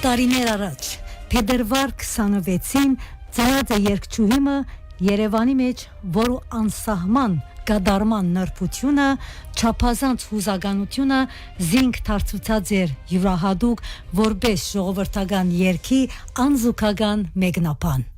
տարիներ առաջ փետրվար 26-ին ծնած է երգչուհիմը Երևանի մեջ, որու անսահման գադարման նրբությունը, չափազանց հուզականությունը զինք դարձուցած էր յուրահատուկ որպես ժողովրդական երգի անզուգական մեկնաբան։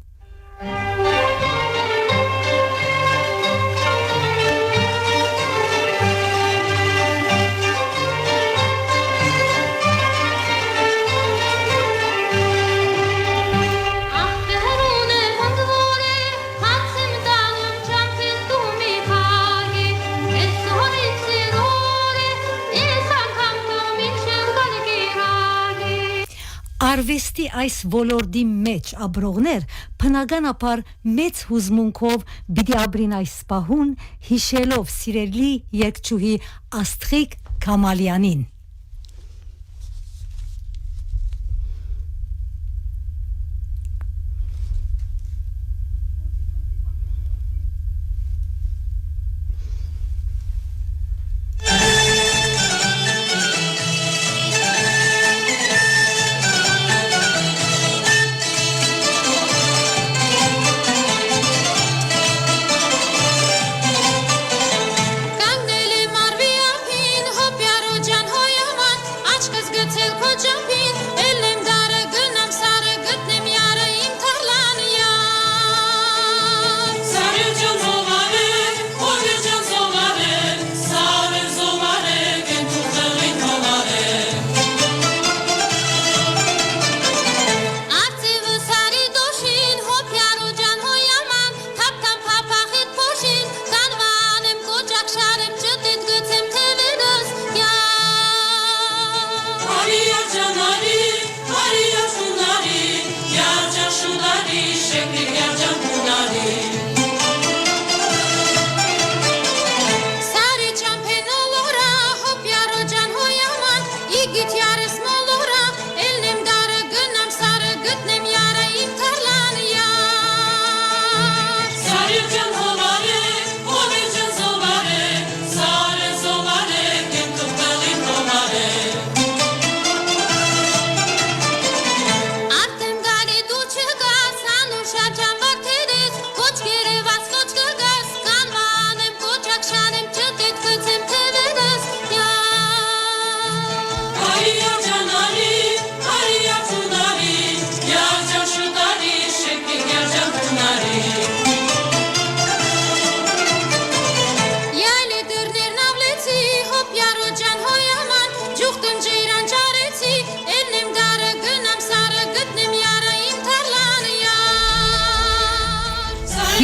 Արվեստի այս ոլորտի մեջ ապրողներ բնականաբար մեծ հուզմունքով պիտի ապրին այս պահուն հիշելով սիրելի երգչուհի Աստղիկ Քամալյանին։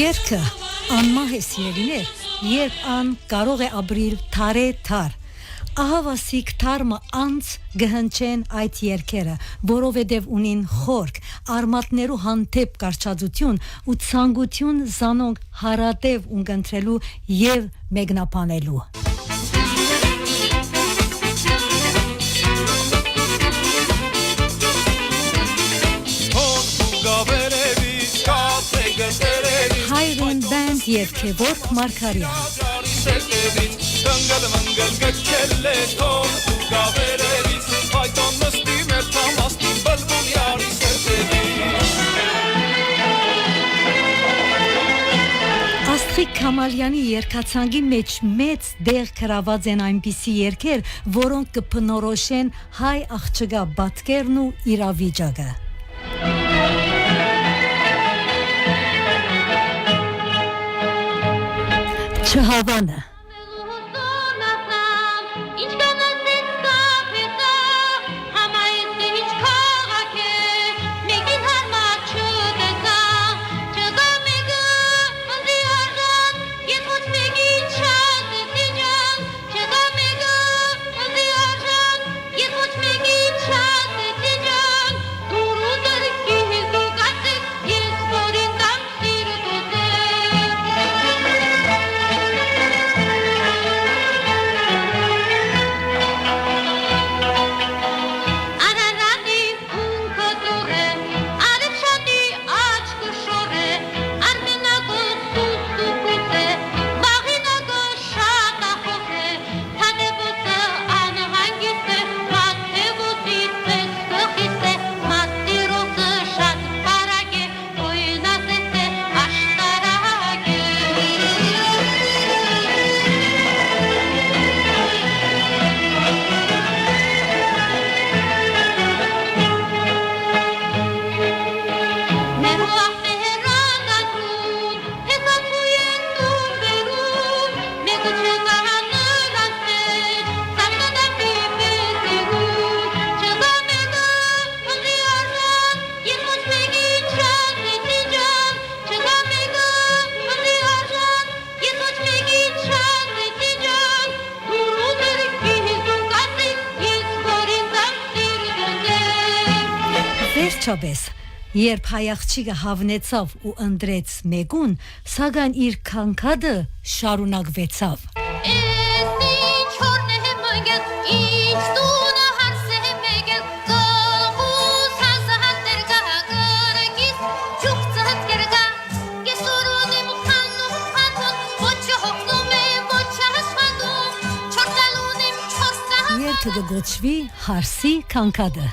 Երգը անմահ է սիրելիներ, երբ ան կարող է ապրիլ թարե թար։ Ահավասիկ թարմը անց գհնչեն այդ երգերը, որովհետև ունին խորք, արմատներու հանդեպ կարճացություն ու ցանկություն զանոնք հարատև ունկնդրելու եւ մեկնաբանելու։ Հայրեն բանդ եւ Քևորգ Մարգարյան Աստղիկ Քամալյանի երգացանկի մեջ մեծ դեղ գրաված են այնպիսի երգեր, որոնք կբնորոշեն հայ աղջկա պատկերն ու իրավիճակը։ Չհավանը Վերջապես երբ հայաղջիկը հավնեցավ ու ընտրեց մեկուն, սակայն իր քանքադը շարունակվեցավ։ Երգը կոչվի Հարսի քանքադը։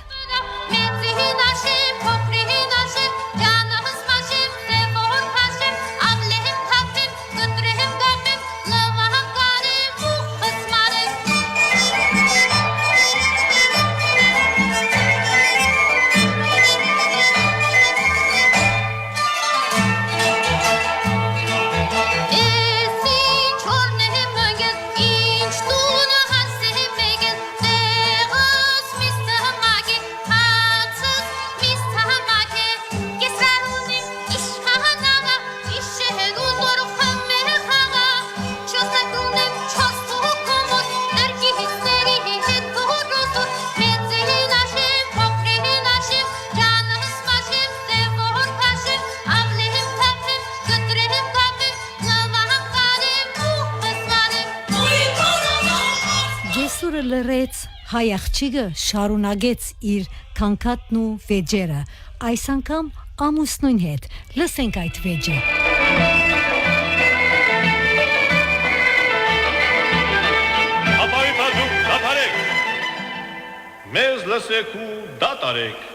Եսուրը լրեց հայաղջիկը շարունակեց իր քանքատն ու վեճերը, այս անգամ ամուսնուն հետ, լսենք այդ վեճը։ Ապայտա դուք դատարեք, մեզ լսեք ու դատարեք,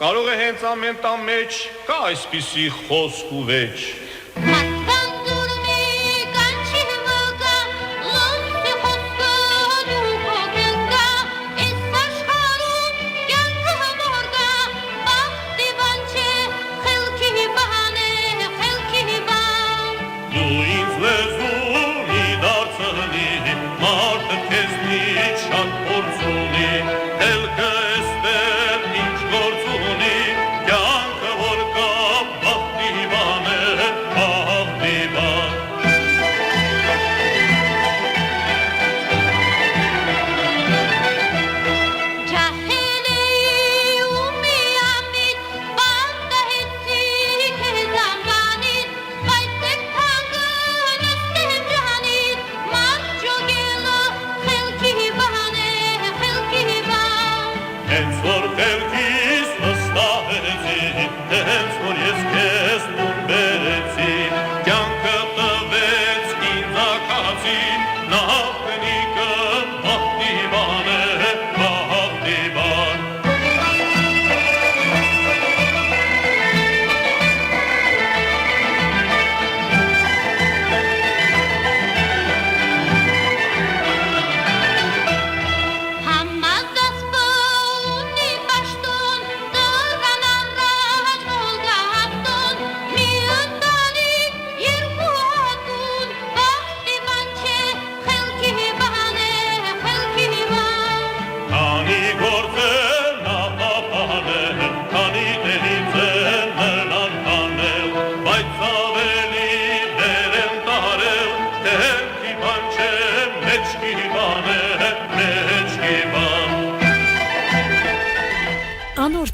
կարող է հենց ամեն տան մեջ կա այսպիսի խոսք ու վեճ։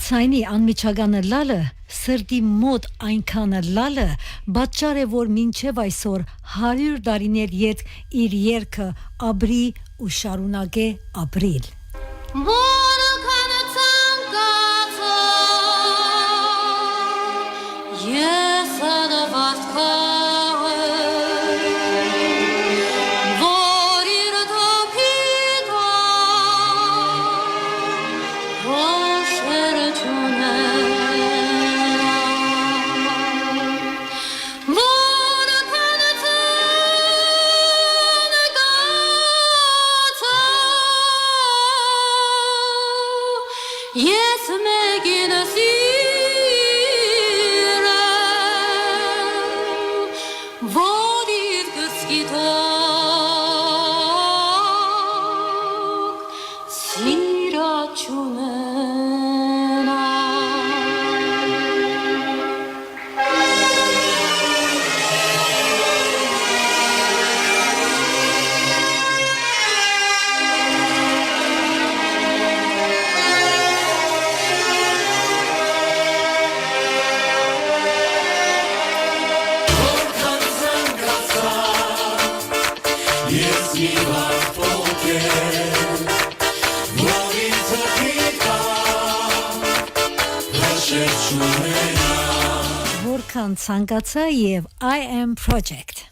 Ցայնի անմիջականը լալը, սրտի մոտ այնքանը լալը, պատճառ է, որ մինչև այսօր 100 տարիներ ետ իր երգը ապրի ու շարունակե ապրիլ։ Որքան ցանկացա եւ I am project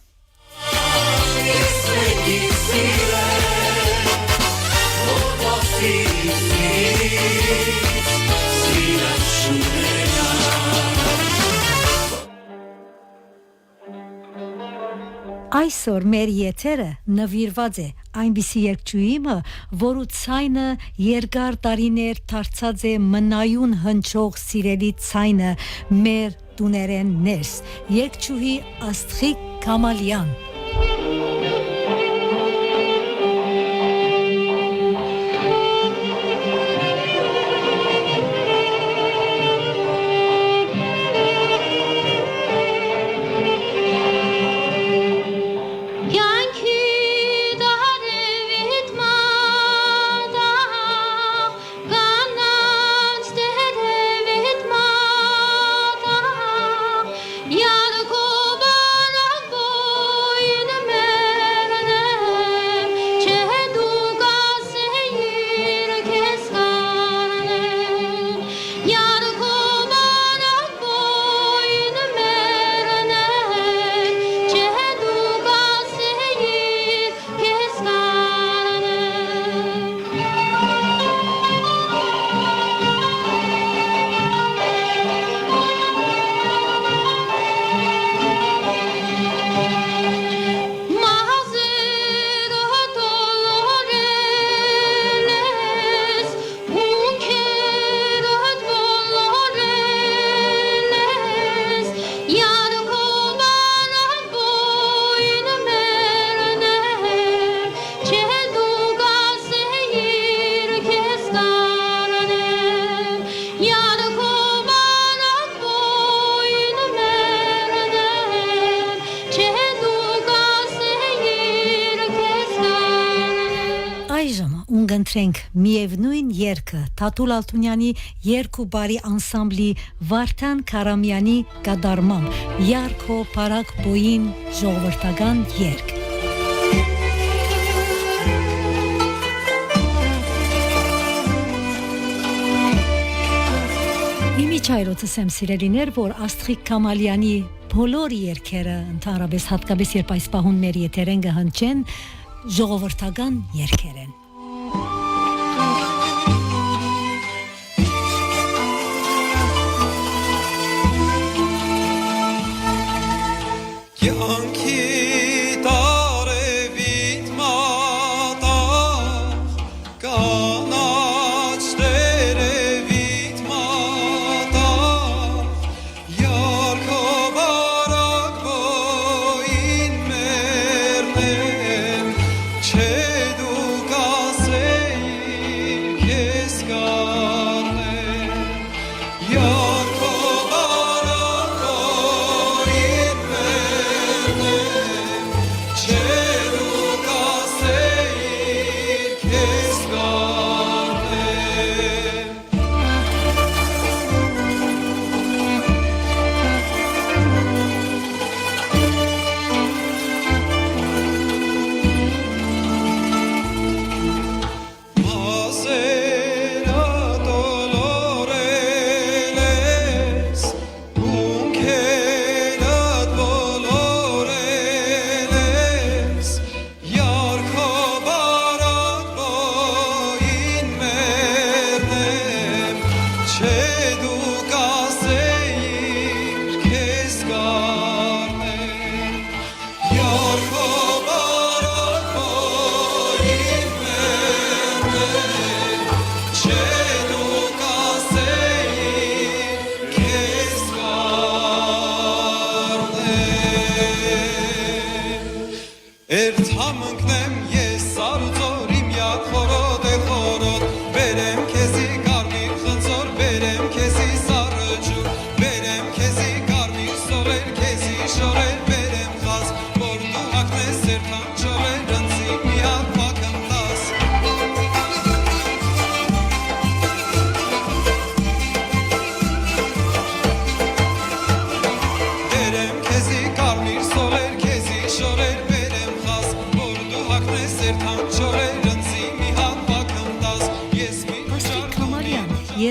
Այսօր մեր եթերը նվիրված է այնպիսի երգչուհի, որու ցայնը երկար տարիներ դարձած է մնայուն հնչող սիրելի ցայնը մեր տուներեն ներս երգչուհի Աստղիկ Կամալյան Ընտրենք միևնույն երգը Թաթուլ Ալթունյանի երգ ու բարի անսամբլի Վարդան Քարամյանի կատարմամբ Յարքո Փարակ Բոյին ժողովրդական երգ Իմիջայրոցս եմ սիրելիներ, որ Աստղիկ Կամալյանի բոլոր երգերը ընդհանրապես հատկապես երբ այս պահուն մեր եթերեն կհնչեն ժողովրդական երգեր են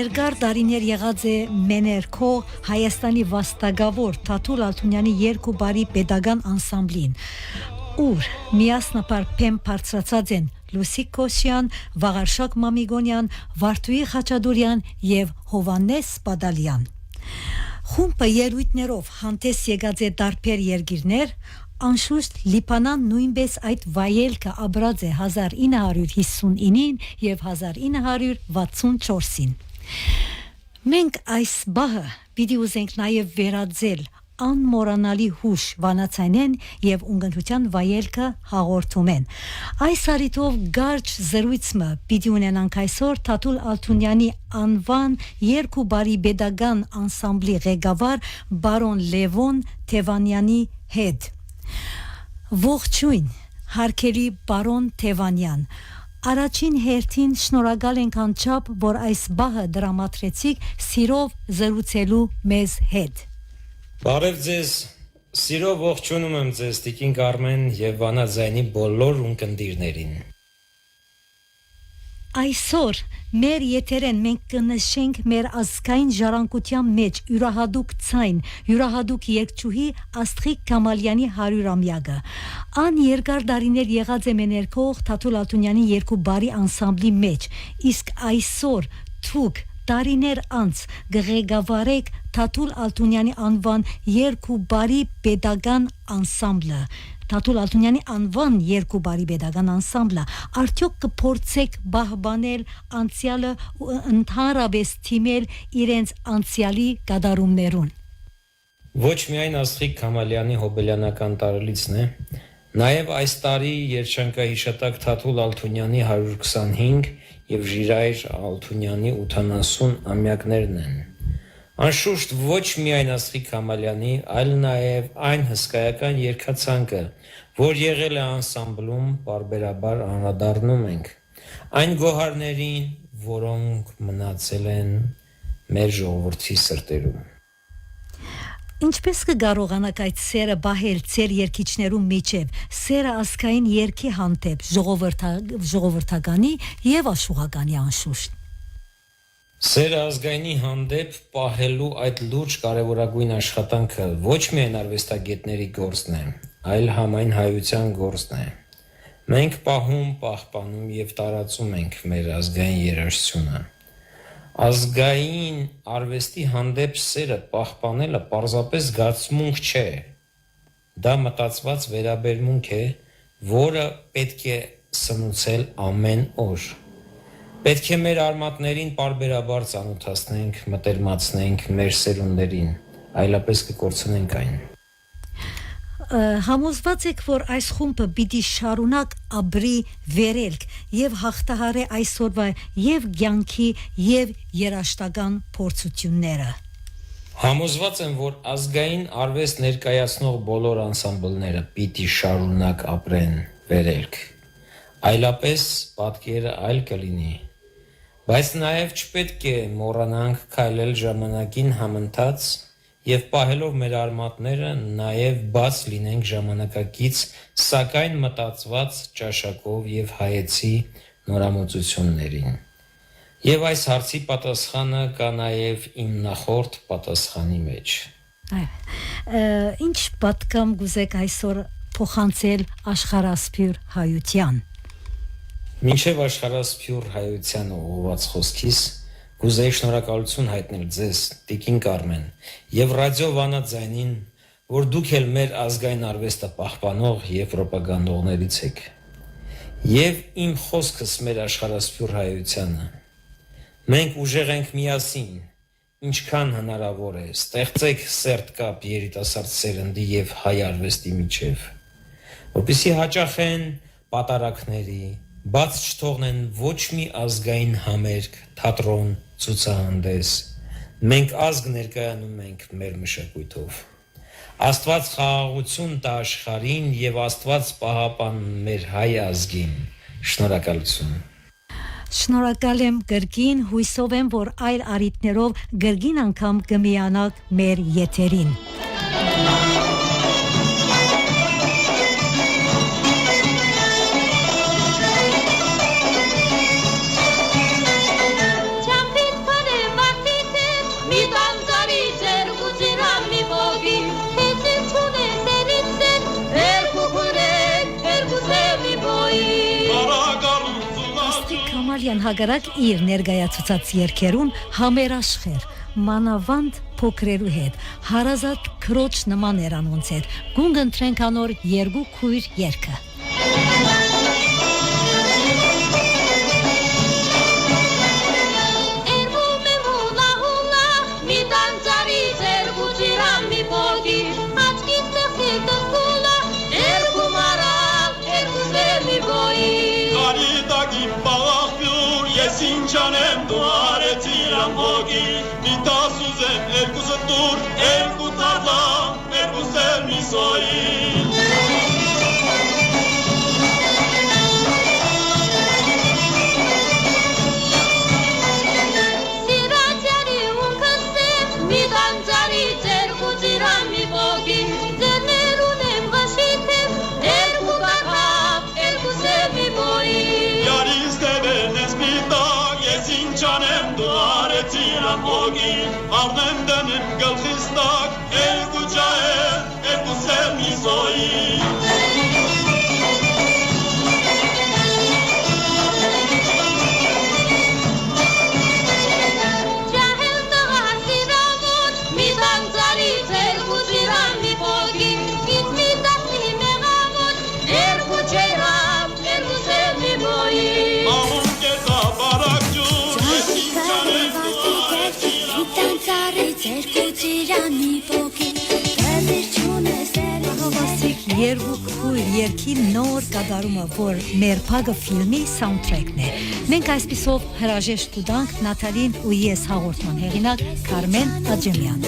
երկար տարիներ եղած է մեներքող Հայաստանի վաստակավոր Թաթուլ Ալթունյանի երկու բարի պետական անսամբլին, ուր միասնապար փեմ բարձրացած են Լուսիկ Քոսյան, Վաղարշակ Մամիգոնյան, Վարդուհի Խաչատուրյան եւ Հովանես Պադալյան։ Խումբը ելույթներով հանդես եկած է տարբեր երկիրներ, անշուշտ Լիբանան նույնպես այդ վայելքը ապրած է 1959-ին եւ 1964-ին։ Մենք այս բահը պիտի ուզենք նաեւ վերածել անմոռանալի հուշ վանացանեն եւ ունգընթության վայելքը հաղորդում են։ Այս արիտով գարջ զրույցը պիտի ունենանք այսօր Թաթուլ Ալթունյանի անվան երկու բարի պետական անսամբլի ղեկավար բարոն Լևոն Թևանյանի հետ։ Ողջույն, հարգելի բարոն Թևանյան, առաջին հերթին շնորհակալ ենք անչափ, որ այս բահը դրամատրեցիք սիրով զրուցելու մեզ հետ։ Բարև ձեզ, սիրով ողջունում եմ ձեզ Տիկին Կարմեն եւ Վանաձայնի բոլոր ունկնդիրներին։ Այսօր մեր եթերեն մենք կնշենք մեր ազգային ժառանգության մեջ յուրահատուկ ցայն, յուրահատուկ երգչուհի Աստղիկ Քամալյանի 100-ամյակը։ Ան երկար տարիներ եղած է մեներքող Թաթուլ Ալթունյանի երկու բարի անսամբլի մեջ, իսկ այսօր թուք տարիներ անց գղեկավարեք Թաթուլ Ալթունյանի անվան երկու բարի պետական անսամբլը։ Թաթուլ Ալթունյանի անվան երկու բարի պետական անսամբլը արդյոք կփորձեք բահբանել անցյալը ու ընդհանրապես թիմել իրենց անցյալի կատարումներուն։ Ոչ միայն Աստղիկ Քամալյանի հոբելյանական տարելիցն է, նաև այս տարի երջանկահիշատակ Թաթուլ Ալթունյանի 125 եւ Ժիրայր Ալթունյանի 80 ամյակներն են։ Անշուշտ ոչ միայն Աստղիկ Քամալյանի, այլ նաև այն հսկայական երգացանկը, որ եղել է անսամբլում, բարբերաբար անդրադառնում ենք այն գոհարներին, որոնք մնացել են մեր ժողովրդի սրտերում։ Ինչպես կկարողանաք այդ սերը բահել ձեր երկիչներու միջև, սերը ազգային երկի հանդեպ, ժողովրդականի եւ աշխուհականի անշուշտ։ Սերը ազգայինի հանդեպ պահելու այդ լուրջ կարևորագույն աշխատանքը ոչ միայն արվեստագետների գործն է, այլ համայն հայության գործն է։ Մենք պահում, պահպանում եւ տարածում ենք մեր ազգային երաժշտությունը։ Ազգային արվեստի հանդեպ սերը պահպանելը պարզապես զգացմունք չէ։ Դա մտածված վերաբերմունք է, որը պետք է սնուցել ամեն օր։ Պետք է մեր արմատներին պարբերաբար ծանոթացնենք, մտերմացնենք մեր սերունդերին, այլապես կկորցնենք այն։ Համոզված եք, որ այս խումբը պիտի շարունակ ապրի վերելք եւ հաղթահարի այսօրվա եւ կյանքի եւ երաշտական փորձությունները։ Համոզված եմ, որ ազգային արվեստ ներկայացնող բոլոր անսամբլները պիտի շարունակ ապրեն վերելք։ Այլապես պատկերը այլ կլինի։ Բայց նաեւ չպետք է մոռանանք քայլել ժամանակին համընթաց եւ պահելով մեր արմատները նաեւ բաց լինենք ժամանակակից, սակայն մտածված ճաշակով եւ հայեցի նորամուծություններին։ Եվ այս հարցի պատասխանը կա նաեւ իմ նախորդ պատասխանի մեջ։ Ինչ պատկամ գուզեք այսօր փոխանցել աշխարհասփյուր հայության։ Մինչև աշխարհասփյուր հայությանը ուղղված խոսքիս կուզեի շնորհակալություն հայտնել ձեզ, Տիկին Կարմեն, եւ ռադիո Վանաձայնին, որ դուք էլ մեր ազգային արվեստը պահպանող եւ ռոպագանդողներից եք։ Եվ իմ խոսքս մեր աշխարհասփյուր հայությանը։ Մենք ուժեղ ենք միասին, ինչքան հնարավոր է, ստեղծեք սերտ կապ երիտասարդ սերնդի եւ հայ արվեստի միջև, որպեսզի հաճախեն պատարակների, բաց չթողնեն ոչ մի ազգային համերգ, թատրոն, ցուցահանդես։ Մենք ազգ ներկայանում ենք մեր մշակույթով։ Աստված խաղաղություն տա աշխարհին եւ Աստված պահապան մեր հայ ազգին։ Շնորհակալություն։ Շնորհակալ եմ գրգին, հույսով եմ, որ այլ արիտներով գրգին անգամ կմիանաք մեր եթերին։ Chapit pare Ամալյան հագարակ իր ներկայացուցած երգերուն համերաշխեր մանավանդ փոքրերու հետ հարազատ քրոջ նման էր անոնց հետ գունգ ընտրենք անոր երկու քույր երգը Sinçanem duaret ilan bogi Mitasuzem erkuzu dur erku tarlam erku selmi soyi Siracari un kısse midancari terku cirami bogi Zenerunem gaşitem erku tarlam erku selmi boyi Yariz devenes Sinçanem duaret ilan bogi Arnem denim gılxistak el kucaem el kusemi soyi Cahil dağa siramut midan zarit el kuziram mi bogi Gitmi dahli megamut el kuceyram el kusemi boyi Ahum keda barakcu Երկու քույր երգի նոր կատարումը, որ մեր փագը ֆիլմի սաունդթրեքն է։ Մենք այսպիսով հրաժեշտ կտանք Նաթալին ու ես հաղորդման հեղինակ Կարմեն Աջեմյան։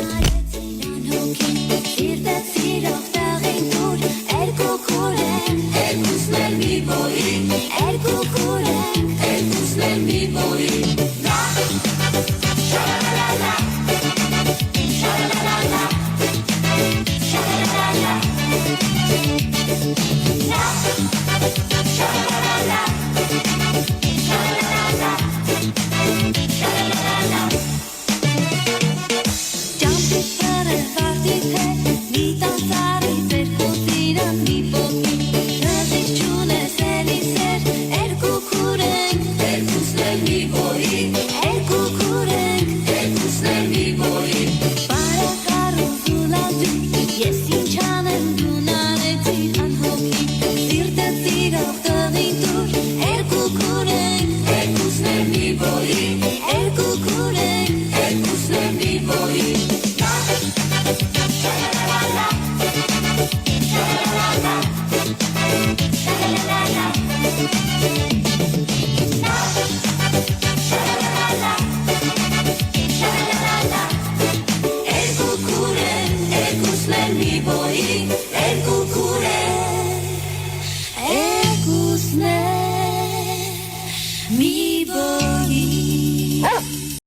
El